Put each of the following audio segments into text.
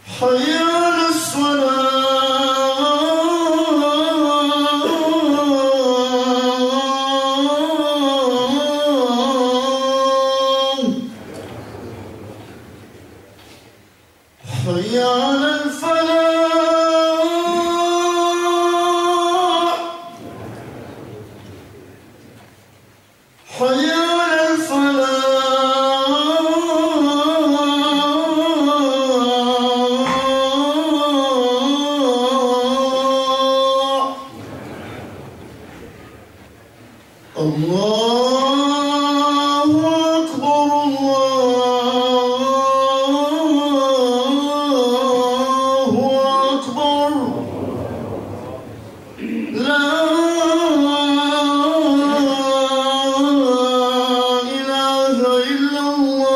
حي على الصلاة حي على الفلاح حي على الفلاح. الله أكبر الله أكبر لا إله إلا الله.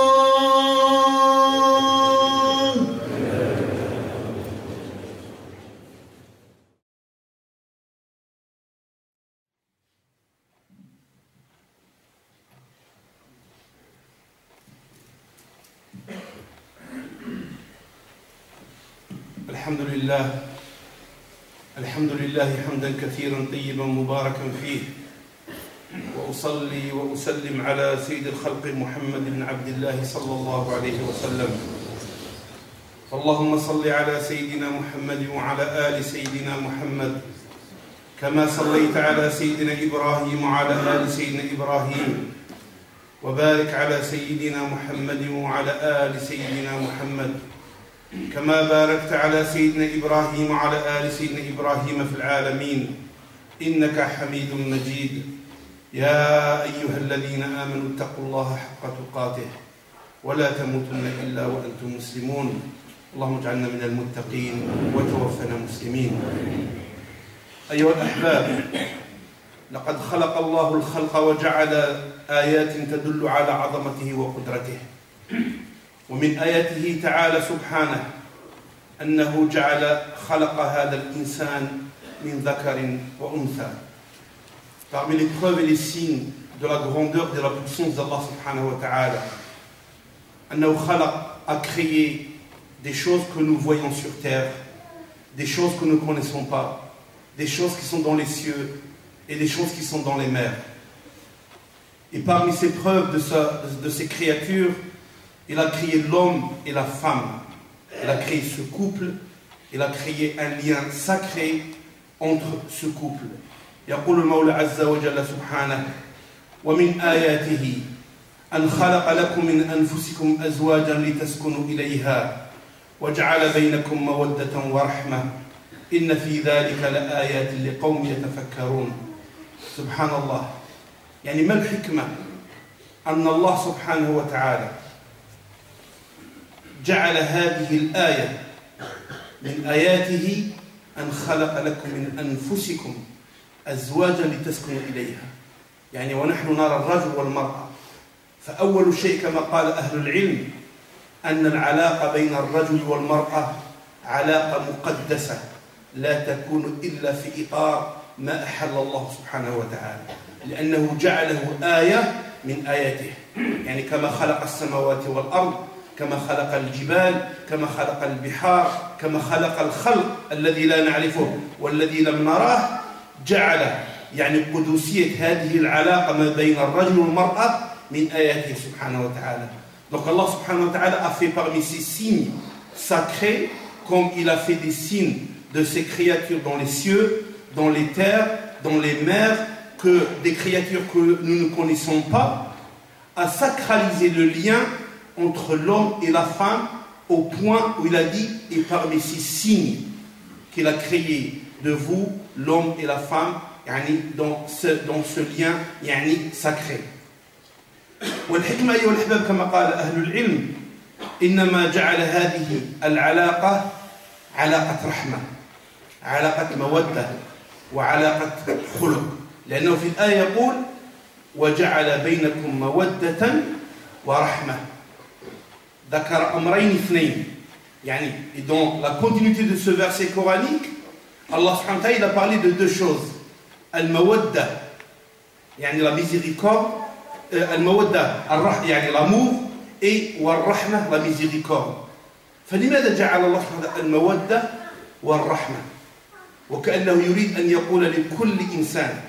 الحمد لله حمدا كثيرا طيبا مباركا فيه، وأصلي وأسلم على سيد الخلق محمد بن عبد الله صلى الله عليه وسلم. فاللهم صل على سيدنا محمد وعلى آل سيدنا محمد كما صليت على سيدنا إبراهيم وعلى آل سيدنا إبراهيم، وبارك على سيدنا محمد وعلى آل سيدنا محمد كما باركت على سيدنا إبراهيم وعلى آل سيدنا إبراهيم في العالمين إنك حميد مجيد. يا أيها الذين آمنوا اتقوا الله حق تقاته ولا تموتن إلا وأنتم مسلمون. اللهم اجعلنا من المتقين وتوفنا مسلمين. أيها الأحباب، لقد خلق الله الخلق وجعل آيات تدل على عظمته وقدرته. ومن آياته تعالى سبحانه أنه خلق هذا الإنسان من ذكر وأنثى. Parmi les preuves et les signes de la grandeur et de la puissance d'Allah subhanahu wa ta'ala, أنه a créé des choses que nous voyons sur terre, des choses que nous ne connaissons pas, des choses qui sont dans les cieux et des choses qui sont dans les mers. Et parmi ces preuves de ces créatures, il a créé l'homme et la femme. Il a créé ce couple. Il a créé un lien sacré entre ce couple. يقول المولى عز وجل سبحانه: ومن آياته أن خلق لكم من أنفسكم أزواجا لتسكنوا إليها وجعل بينكم مودة ورحمة إن في ذلك لآيات لقوم يتفكرون. سبحان الله. يعني ما الحكمة أن الله سبحانه وتعالى جعل هذه الآية من آياته أن خلق لكم من أنفسكم أزواجا لتسكنوا إليها. يعني ونحن نرى الرجل والمرأة، فأول شيء كما قال أهل العلم أن العلاقة بين الرجل والمرأة علاقة مقدسة لا تكون إلا في إطار ما أحل الله سبحانه وتعالى، لأنه جعله آية من آياته. يعني كما خلق السماوات والأرض، كما خلق الجبال، كما خلق البحار، كما خلق الخلق الذي لا نعرفه والذي لم نراه، جعل يعني قدسية هذه العلاقة ما بين الرجل والمرأة من آياته سبحانه وتعالى. Donc Allah subhanahu wa ta'ala a fait parmi ces signes sacrés, comme il a fait des signes de ces créatures dans les cieux, dans les terres, dans les mers, que des créatures que nous ne connaissons pas, à sacraliser le lien entre l'homme et la femme au point où il a dit: et parmi ces signes qu'il a créés de vous, l'homme et la femme, يعني dans ce lien يعني sacré. والحكمة أيها الأحباب كما قال أهل العلم إنما جعل هذه العلاقة علاقة رحمة، علاقة مودة، وعلاقة خلق، لأنه في الآية يقول: وجعل بينكم مودة ورحمة. ذكر أمرين اثنين. يعني dans la continuité de ce verset coranique, Allah subhanahu wa ta'ala a parlé de deux choses: al-mawadda, يعني la miséricorde, al-mawadda, يعني l'amour, et wal-rahma, la miséricorde. فلماذا جعل الله سبحانه المودة والرحمة؟ وكأنه يريد أن يقول لكل إنسان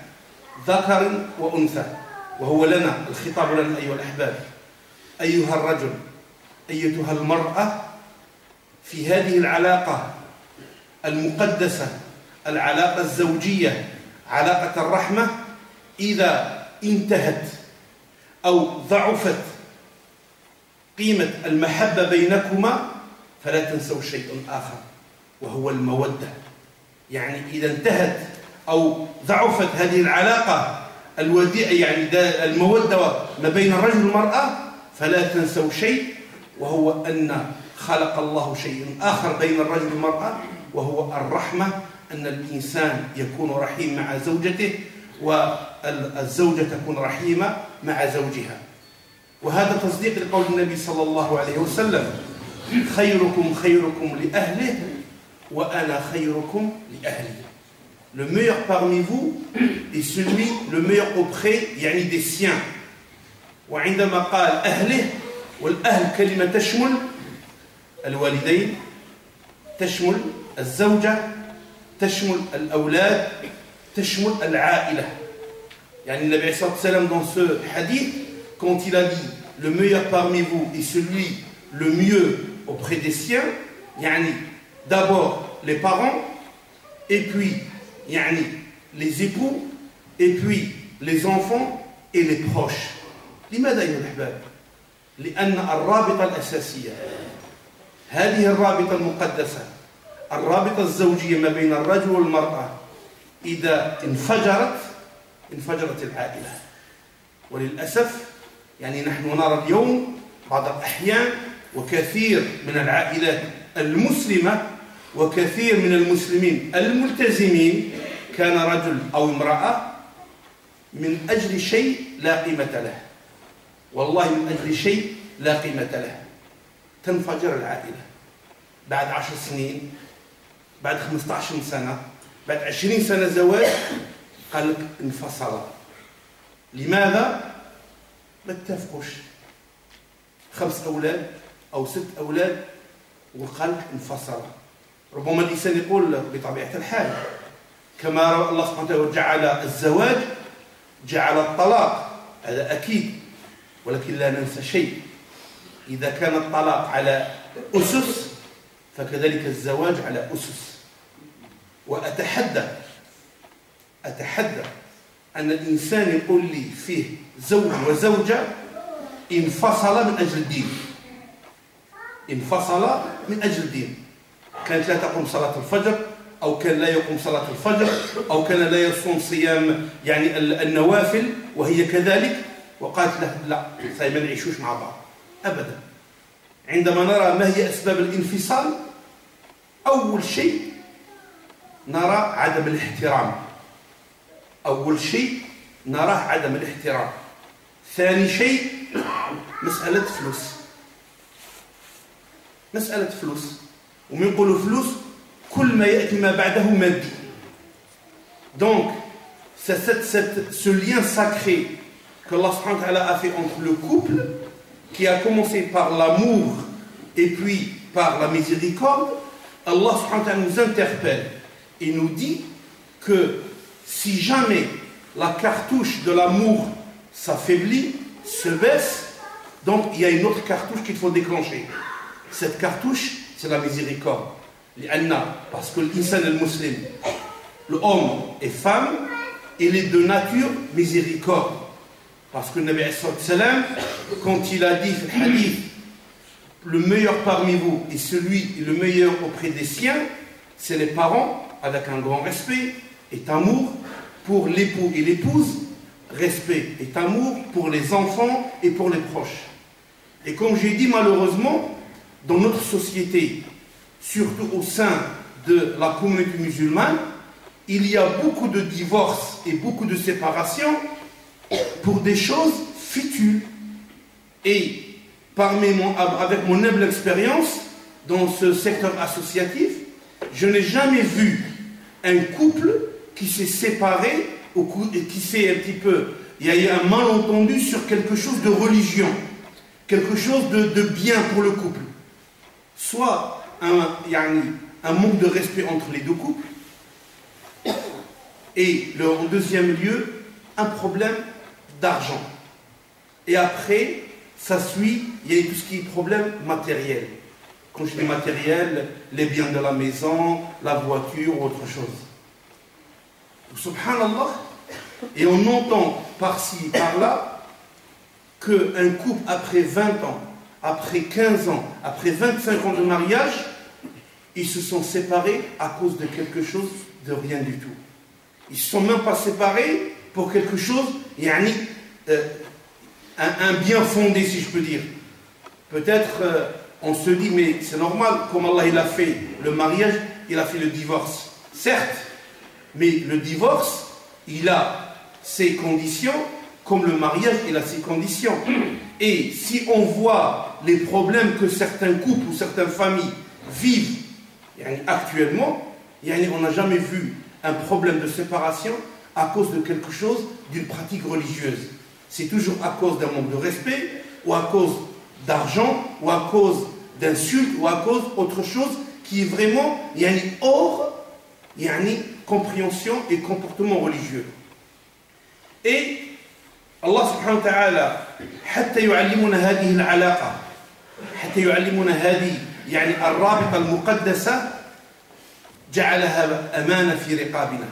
ذكر وأنثى، وهو لنا، الخطاب لنا أيها الأحباب، أيها الرجل، أيتها المرأة، في هذه العلاقة المقدسة، العلاقة الزوجية، علاقة الرحمة، إذا انتهت أو ضعفت قيمة المحبة بينكما فلا تنسوا شيء آخر وهو المودة. يعني إذا انتهت أو ضعفت هذه العلاقة الوديعة، يعني المودة ما بين الرجل والمرأة، فلا تنسوا شيء وهو أن خلق الله شيء آخر بين الرجل والمرأة وهو الرحمة، أن الإنسان يكون رحيم مع زوجته والزوجة تكون رحيمة مع زوجها. وهذا تصديق لقول النبي صلى الله عليه وسلم: خيركم خيركم لأهله وأنا خيركم لأهلي. Le meilleur parmi vous est celui le meilleur auprès يعني des siens. وعندما قال أهله، والأهل كلمة تشمل الوالدين، تشمل الزوجة، تشمل الأولاد، تشمل العائلة. يعني النبي عليه الصلاة والسلام dans ce hadith, quand il a dit le meilleur parmi vous est celui le mieux auprès des siens, يعني d'abord les parents, et puis يعني les époux, et puis les enfants et les proches. لماذا أيها الأحباب؟ لأن الرابطة الأساسية، هذه الرابطة المقدسة، الرابطة الزوجية ما بين الرجل والمرأة، إذا انفجرت العائلة. وللأسف يعني نحن نرى اليوم بعض الأحيان وكثير من العائلات المسلمة وكثير من المسلمين الملتزمين، كان رجل أو امرأة، من أجل شيء لا قيمة له، والله من أجل شيء لا قيمة له تنفجر العائلة. بعد 10 سنين، بعد 15 سنة، بعد 20 سنة زواج، قال لك انفصل. لماذا؟ ما اتفقوش، 5 أولاد أو 6 أولاد وقال لك انفصل. ربما الإنسان يقول بطبيعة الحال كما الله سبحانه وتعالى جعل الزواج جعل الطلاق، هذا أكيد، ولكن لا ننسى شيء: إذا كان الطلاق على أسس فكذلك الزواج على أسس. وأتحدى أن الإنسان يقول لي فيه زوج وزوجة انفصل من أجل الدين، انفصل من أجل الدين، كانت لا تقوم صلاة الفجر، أو كان لا يقوم صلاة الفجر، أو كان لا يصوم صيام يعني النوافل وهي كذلك، وقالت له لا، ما نعيشوش مع بعض أبدا. عندما نرى ما هي أسباب الانفصال، أول شيء نرى عدم الاحترام، أول شيء نراه عدم الاحترام. ثاني شيء مسألة فلوس، مسألة فلوس، ومن يقولوا فلوس كل ما يأتي ما بعده مادي. Donc ce lien sacré que Allah subhanahu wa ta'ala a fait entre le couple, qui a commencé par l'amour et puis par la miséricorde, Allah subhanahu wa ta'ala nous interpelle et nous dit que si jamais la cartouche de l'amour s'affaiblit, se baisse, donc il y a une autre cartouche qu'il faut déclencher. Cette cartouche, c'est la miséricorde. Parce que l'insan al-muslim, l'homme et femme, il est de nature miséricorde. Parce que le Nabi sallam, quand il a dit le hadith, le meilleur parmi vous et celui le meilleur auprès des siens, c'est les parents, avec un grand respect et amour pour l'époux et l'épouse, respect et amour pour les enfants et pour les proches. Et comme j'ai dit, malheureusement, dans notre société, surtout au sein de la communauté musulmane, il y a beaucoup de divorces et beaucoup de séparations pour des choses futiles. Et avec mon humble expérience dans ce secteur associatif, je n'ai jamais vu un couple qui s'est séparé ou qui s'est un petit peu... Il y a eu un malentendu sur quelque chose de religion, quelque chose de bien pour le couple. soit un manque de respect entre les deux couples, et en deuxième lieu, un problème d'argent. Et après, ça suit, il y a tout ce qui est problème matériel. Quand je dis matériel, les biens de la maison, la voiture, autre chose. Subhanallah, et on entend par-ci, par-là, qu'un couple après 20 ans, après 15 ans, après 25 ans de mariage, ils se sont séparés à cause de quelque chose de rien du tout. Ils ne se sont même pas séparés pour quelque chose, un bien fondé, si je peux dire. Peut-être on se dit, mais c'est normal, comme Allah il a fait le mariage, il a fait le divorce. Certes, mais le divorce, il a ses conditions, comme le mariage, il a ses conditions. Et si on voit les problèmes que certains couples ou certaines familles vivent actuellement, on n'a jamais vu un problème de séparation à cause de quelque chose, d'une pratique religieuse. C'est toujours à cause d'un manque de respect, ou à cause d'argent, ou à cause d'insultes, ou à cause d'autre chose qui est vraiment hors compréhension et comportement religieux. Et Allah subhanahu wa ta'ala حتى يعلمنا هذه العلاقة حتى يعلمنا هذه الرابطة المقدسة جعلها أمانة في رقابنا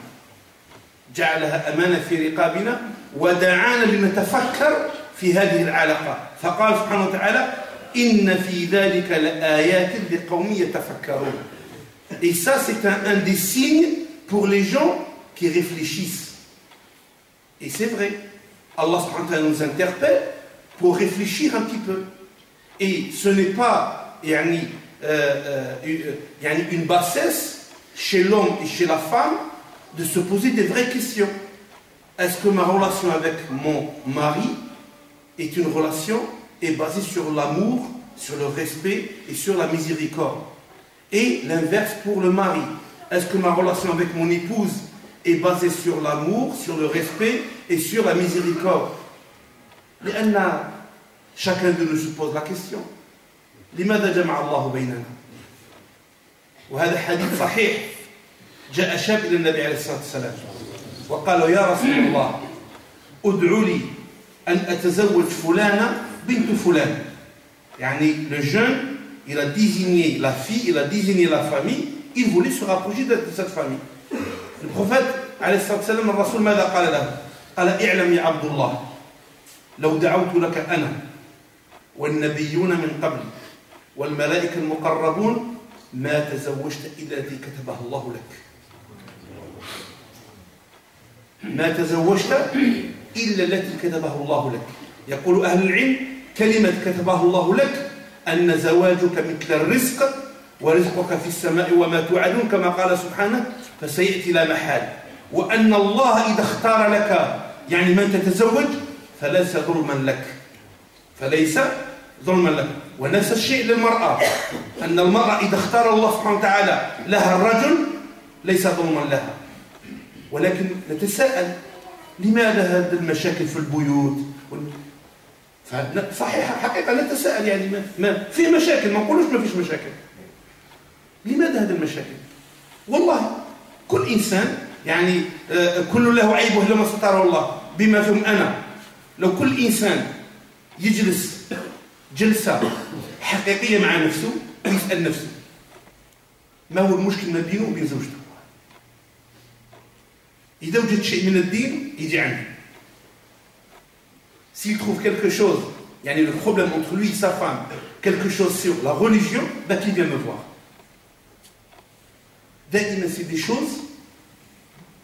جعلها أمانة في رقابنا ودعانا لنتفكر في هذه العلاقة فقال سبحانه وتعالى إن في ذلك لآيات لقوم يتفكرون. Et ça c'est un des signes pour les gens qui réfléchissent. Et c'est vrai, Allah subhanahu wa ta'ala nous interpelle pour réfléchir un petit peu. Et ce n'est pas une bassesse chez l'homme et chez la femme de se poser des vraies questions. Est-ce que ma relation avec mon mari est une relation basée sur l'amour, sur le respect et sur la miséricorde? Et l'inverse pour le mari. Est-ce que ma relation avec mon épouse est basée sur l'amour, sur le respect et sur la miséricorde? Chacun de nous se pose la question. لماذا جمع الله بيننا؟ وهذا حديث صحيح. جاء شاب إلى النبي عليه الصلاة والسلام وقال يا رسول الله ادعو لي أن أتزوج فلانة بنت فلان. Le jeune, il a désigné la fille, il a désigné la famille, il voulait se rapprocher de cette famille. Le prophète عليه الصلاة والسلام الرسول ماذا قال له؟ قال اعلم يا عبد الله لو دعوت لك أنا والنبيون من قبل والملائكة المقربون ما تزوجت إلا التي كتبها الله لك. ما تزوجت إلا التي كتبها الله لك. يقول أهل العلم كلمة كتبها الله لك أن زواجك مثل الرزق ورزقك في السماء وما توعدون كما قال سبحانه فسيأتي لا محال. وأن الله إذا اختار لك من تتزوج فليس ظلما لك. فليس ظلما لك. ونفس الشيء للمرأة أن المرأة إذا اختار الله سبحانه وتعالى لها الرجل ليس ظلما لها. ولكن نتساءل لماذا هذه المشاكل في البيوت؟ صحيح حقيقة نتساءل ما في مشاكل ما نقولوش ما فيش مشاكل. لماذا هذه المشاكل؟ والله كل إنسان كل له عيبه إلا ما ستره الله بما فيهم أنا. لو كل إنسان يجلس جلسة حقيقية مع نفسه ويسأل نفسه ما هو المشكل ما بينه وبين زوجته؟ إذا وجد شيء من الدين يجي عنه. S'il trouve quelque chose, le problème entre lui et sa femme, quelque chose sur la religion, qu'il vient me voir. C'est des choses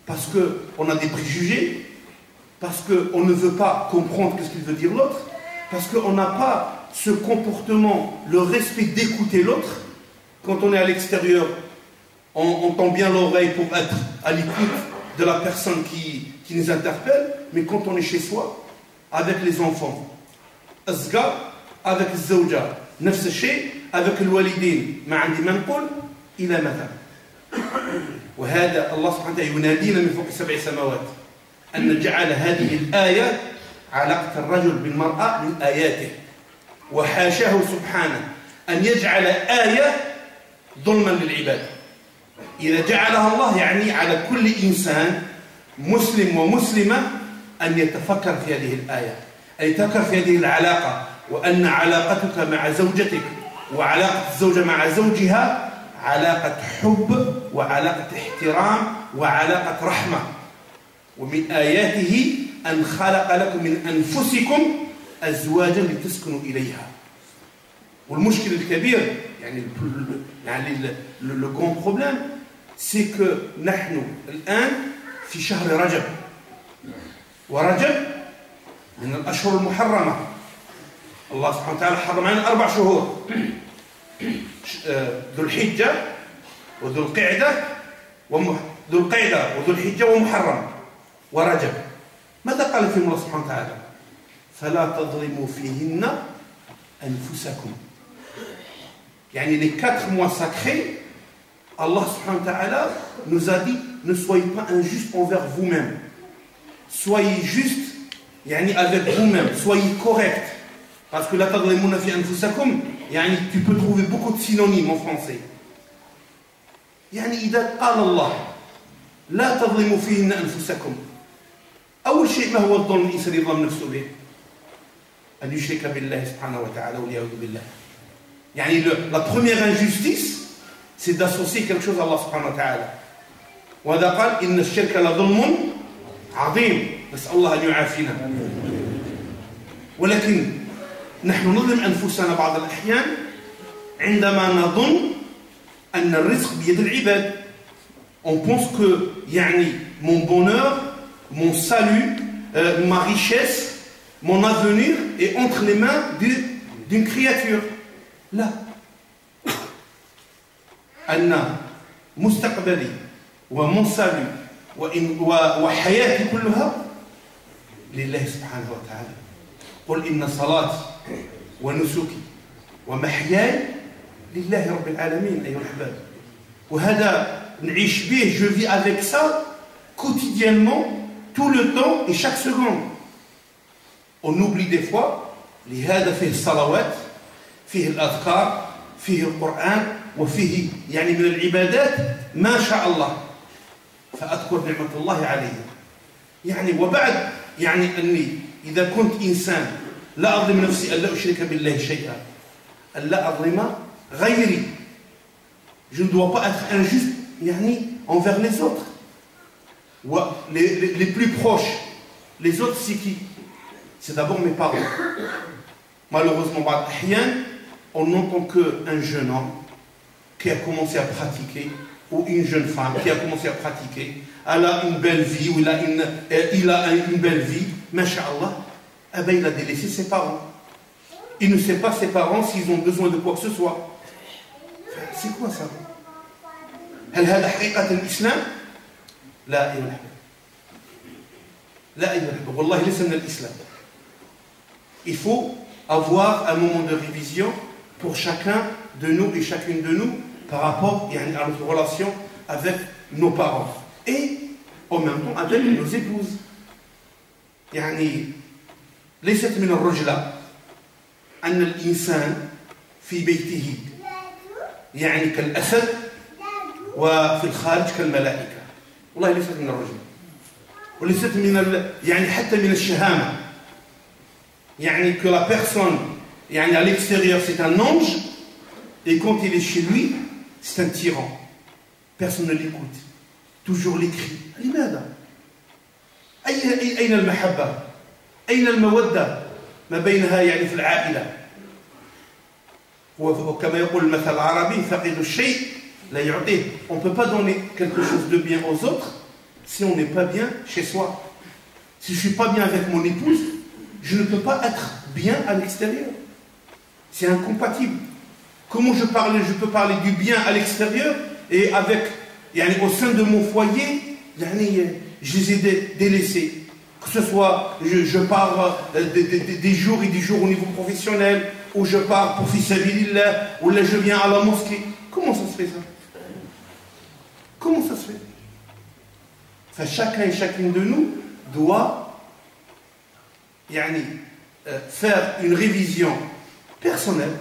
parce qu'on a des préjugés, parce qu'on ne veut pas comprendre ce qu'il veut dire l'autre, parce qu'on n'a pas ce comportement, le respect d'écouter l'autre. Quand on est à l'extérieur, on tend bien l'oreille pour être à l'écoute de la personne qui nous interpelle, mais quand on est chez soi, avec les enfants, الزوجة avec الزوجة نفس الشيء avec الوالدين ما عندي ما نقول إلى متى؟ وهذا الله سبحانه وتعالى ينادينا من فوق 7 سماوات أن جعل هذه الآية علاقة الرجل بالمرأة من آياته وحاشاه سبحانه أن يجعل آية ظلما للعباد. إذا جعلها الله يعني على كل إنسان مسلم ومسلمة أن يتفكر في هذه الآية، أن يتفكر في هذه العلاقة، وأن علاقتك مع زوجتك وعلاقة الزوجة مع زوجها علاقة حب وعلاقة احترام وعلاقة رحمة. ومن آياته أن خلق لكم من أنفسكم أزواجا لتسكنوا إليها. والمشكل الكبير يعني le grand problème c'est que نحن الآن في شهر رجب، ورجب من الأشهر المحرمة. الله سبحانه وتعالى حرم علينا 4 شهور، ذو الحجة وذو القعدة ذو القعدة وذو الحجة ومحرم ورجب. ماذا قال فيهم الله سبحانه وتعالى؟ فلا تظلموا فيهن أنفسكم. يعني les 4 mois sacrés, Allah subhanahu wa ta'ala nous a dit ne soyez pas injustes envers vous-même. Soyez juste يعني avec vous-même, soyez correct. Parce que la tadlimuna fi anfusakum, يعني tu peux trouver beaucoup de synonymes en français. يعني إذا قال الله لا تظلموا فيهن أنفسكم، أول شيء ما هو الظلم الإنسان يظلم نفسه به؟ أن يشرك بالله سبحانه وتعالى والعياذ بالله. يعني la première injustice c'est d'associer quelque chose à Allah سبحانه وتعالى. وهذا قال إن الشرك لظلم عظيم، نسأل الله أن يعافينا. ولكن نحن نظلم أنفسنا بعض الأحيان عندما نظن أن الرزق بيد العباد. On pense que يعني mon bonheur, mon salut, ma richesse, mon avenir est entre les mains d'une créature. لا، أن مستقبلي ومن سالي وحياتي كلها لله سبحانه وتعالى. قل إن صلاتي ونسكي ومحياي لله رب العالمين أيها الأحباب. وهذا نعيش به، je vis avec ça quotidiennement, tout le temps et chaque seconde. On oublie des fois. لهذا فيه الصلوات، فيه الأذكار، فيه القرآن، وفيه يعني من العبادات ما شاء الله. فأذكر نعمة الله علي. يعني وبعد يعني أني إذا كنت إنسان لا أظلم نفسي، أن لا أشرك بالله شيئا، أن لا أظلم غيري. Je ne dois pas être injuste يعني envers les autres. Les plus proches, les autres c'est qui? C'est d'abord mes parents. Malheureusement, بعض الأحيان on n'entend qu'un jeune homme qui a commencé à pratiquer, ou une jeune femme qui a commencé à pratiquer, elle a une belle vie, ou il a une belle vie, masha'Allah, eh bien il a délaissé ses parents. Il ne sait pas ses parents s'ils ont besoin de quoi que ce soit. C'est quoi ça? هل هذا حقيقة الإسلام؟ لا أيها الأحباب، لا أيها الأحباب، والله ليس من الإسلام. Il faut avoir un moment de révision pour chacun de nous et chacune de nous par rapport à notre relation avec nos parents et en même temps avec nos épouses. يعني ليست من الرجلة أن الإنسان في بيته يعني كالأسد وفي الخارج كالملائكة. والله ليست من الرجلة، وليست من يعني حتى من الشهامة. يعني que la personne يعني à l'extérieur c'est un ange et quand il est chez lui c'est un tyran. Personne ne l'écoute, toujours les cris. لماذا؟ أين المحبة؟ أين المودة ما بينها يعني في العائلة؟ وكما يقول المثل العربي فقد الشيء لا يعطيه. On ne peut pas donner quelque chose de bien aux autres si on n'est pas bien chez soi. Si je ne suis pas bien avec mon épouse, je ne peux pas être bien à l'extérieur. C'est incompatible. Comment je peux parler du bien à l'extérieur et avec, au sein de mon foyer, je les ai délaissés. Que ce soit, je pars des jours et des jours au niveau professionnel, ou je pars pour fi sabilillah, ou là je viens à la mosquée. Comment ça se fait ça? Comment ça se fait? Enfin, chacun et chacune de nous doit faire une révision personnelle.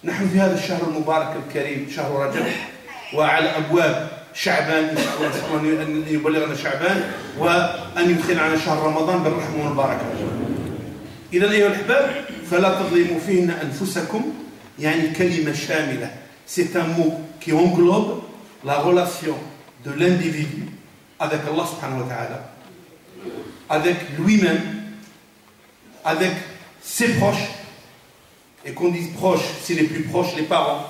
نحن في هذا الشهر المبارك الكريم شهر رجب وعلى أبواب شعبان إن شاء الله نسأل الله أن يبلغنا شعبان وأن يدخل على شهر رمضان بالرحمة والبركة. إذا أيها الأحباب فلا تظلموا فيهن أنفسكم يعني كلمة شاملة. C'est un mot qui englobe la relation de l'individu avec Allah subhanahu wa ta'ala, avec lui-même, avec ses proches, et qu'on dise proches, c'est les plus proches, les parents,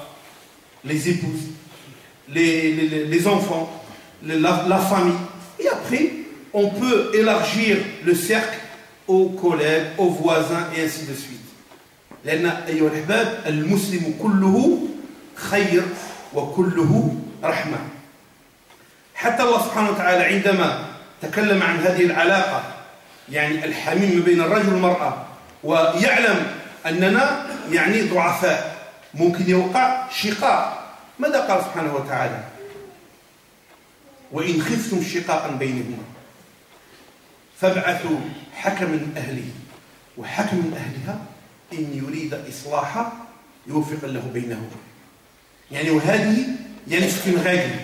les épouses, les enfants, la famille. Et après, on peut élargir le cercle aux collègues, aux voisins, et ainsi de suite. لأن أيها الأحباب المسلم كله خير وكله رحمة. حتى الله سبحانه وتعالى عندما تكلم عن هذه العلاقة يعني الحميم بين الرجل والمرأة ويعلم أننا يعني ضعفاء ممكن يوقع شقاق، ماذا قال سبحانه وتعالى؟ وإن خفتم شقاقا بينهما فابعثوا حكما من أهله وحكما من أهلها إن يريد إصلاحا يوفق الله بينهما. يعني وهذه يعني c'est une règle.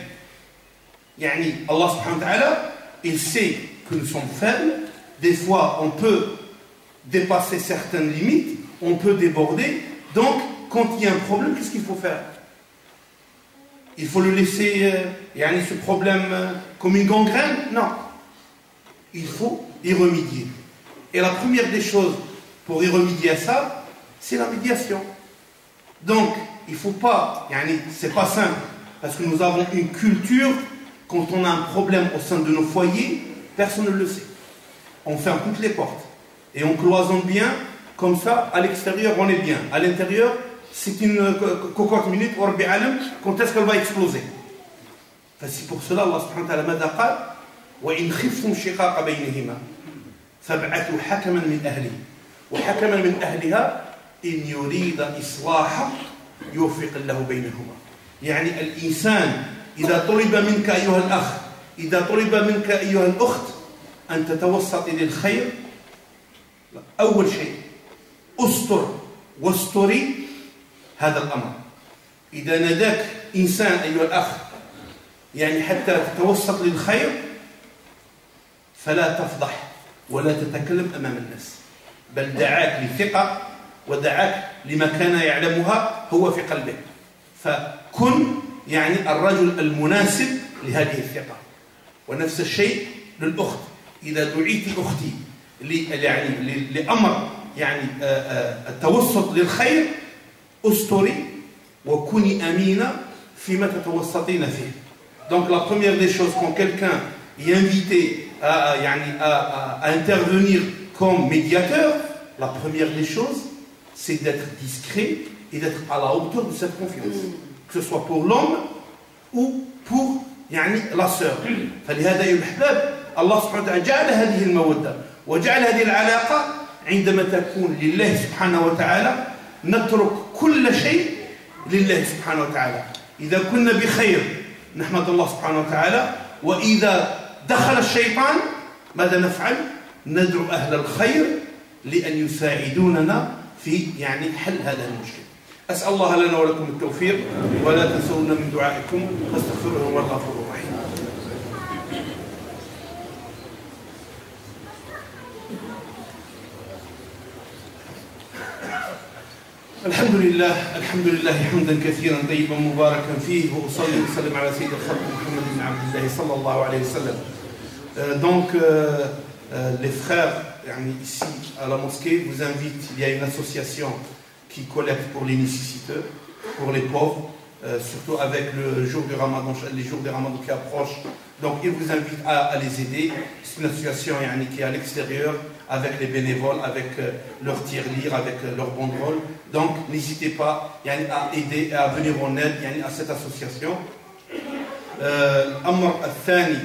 يعني Allah subhanahu wa ta'ala il sait que nous sommes faibles, des fois on peut dépasser certaines limites, on peut déborder, donc quand il y a un problème, qu'est-ce qu'il faut faire? Il faut le laisser yani ce problème comme une gangrène? Non. Il faut y remédier. Et la première des choses pour y remédier à ça, c'est la médiation. Donc, il ne faut pas, c'est pas simple, parce que nous avons une culture, quand on a un problème au sein de nos foyers, personne ne le sait. On ferme toutes les portes, et on cloisonne bien, comme ça, à l'extérieur, on est bien. À l'intérieur, c'est une cocotte minute, quand est-ce qu'elle va exploser? C'est pour cela, Allah subhanahu wa ta'ala m'a dit, وإن خفتم شقاق بينهما فابعثوا حكما من أهله وحكما من أهلها إن يريد إصلاحا يوفق الله بينهما. يعني الإنسان إذا طلب منك أيها الأخ، إذا طلب منك أيها الأخت أن تتوسط للخير، أول شيء أستر واستري هذا الأمر. إذا ناداك إنسان أيها الأخ يعني حتى تتوسط للخير فلا تفضح ولا تتكلم أمام الناس، بل دعاك لثقة ودعاك لما كان يعلمها هو في قلبه، فكن يعني الرجل المناسب لهذه الثقة. ونفس الشيء للأخت، إذا دعيت أختي لأمر يعني التوسط للخير أستري وكوني أمينة فيما تتوسطين فيه. Donc la première des choses quand quelqu'un est invité à intervenir comme médiateur, la première des choses, c'est d'être discret et d'être à la hauteur de cette confiance, que ce soit pour l'homme ou pour la sœur. فلهذا أيها الأحباب الله سبحانه وتعالى جعل هذه المودة وجعل هذه العلاقة عندما تكون لله سبحانه وتعالى نترك كل شيء لله سبحانه وتعالى. إذا كنا بخير نحمد الله سبحانه وتعالى، وإذا دخل الشيطان ماذا نفعل؟ ندعو أهل الخير لأن يساعدوننا في حل هذا المشكل. أسأل الله لنا ولكم التوفيق ولا تنسونا من دعائكم فاستغفروه هو الغفور الرحيم. الحمد لله حمدا كثيرا طيبا مباركا فيه وأصلي وسلم على سيد الخلق محمد بن عبد الله صلى الله عليه وسلم. Donc les frères ici à la mosquée vous invitent, il y a une association qui collecte pour les nécessiteux, pour les pauvres, surtout avec le jour du Ramadan, les jours du Ramadan qui approchent. Donc ils vous invitent à les aider. C'est une association qui est à l'extérieur avec les bénévoles, avec leur tirelire, avec leur banderole. Donc n'hésitez pas à aider et à venir en aide à cette association. Amr al-Thani,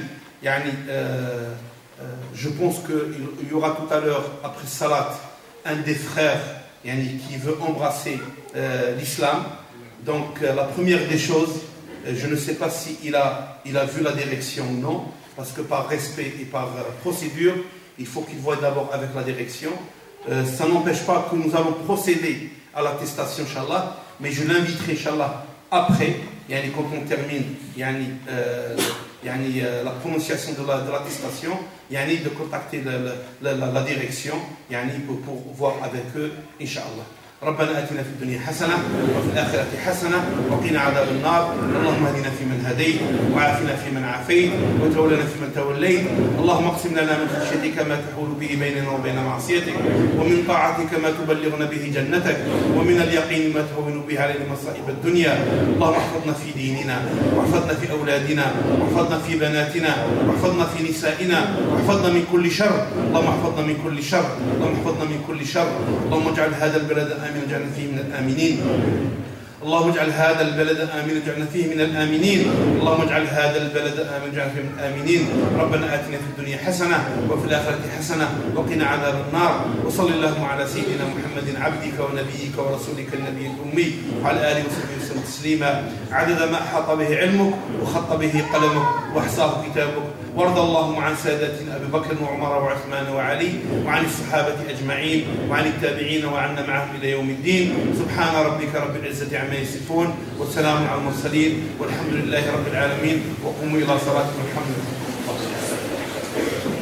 je pense qu'il y aura tout à l'heure, après Salat, un des frères qui veut embrasser l'islam. Donc la première des choses, je ne sais pas s'il a vu la direction ou non, parce que par respect et par procédure, il faut qu'il voie d'abord avec la direction. Ça n'empêche pas que nous allons procéder à l'attestation, Inch'Allah, mais je l'inviterai, Inch'Allah, après, quand on termine la prononciation de l'attestation, de contacter la direction pour voir avec eux, Inch'Allah. ربنا آتنا في الدنيا حسنة وفي الآخرة حسنة وقنا عذاب النار. اللهم اهدنا فيمن هديت وعافنا فيمن عافيت وتولنا فيمن توليت. اللهم اقسم لنا من خشيتك ما تحول به بيننا وبين معصيتك ومن طاعتك ما تبلغنا به جنتك ومن اليقين ما تهون به علينا مصائب الدنيا. اللهم احفظنا في ديننا واحفظنا في أولادنا واحفظنا في بناتنا واحفظنا في نسائنا واحفظنا من كل شر. اللهم احفظنا من كل شر. اللهم احفظنا من كل شر. اللهم اجعل هذا البلد آمين اجعلنا فيه من الآمنين. اللهم اجعل هذا البلد آمين اجعلنا فيه من الآمنين. اللهم اجعل هذا البلد آمين اجعلنا فيه من الآمنين. ربنا آتنا في الدنيا حسنة وفي الآخرة حسنة وقنا عذاب النار. وصل اللهم على سيدنا محمد عبدك ونبيك ورسولك النبي الأمي وعلى آله وصحبه وسلم تسليما عدد ما أحاط به علمك وخط به قلمك وأحصاه كتابك. وارض اللهم عن سادتنا أبي بكر وعمر وعثمان وعلي وعن الصحابة أجمعين وعن التابعين وعنا معهم إلى يوم الدين. سبحان ربك رب العزة عما يصفون والسلام على المرسلين والحمد لله رب العالمين. وقوموا إلى صلاتكم الحمد لله.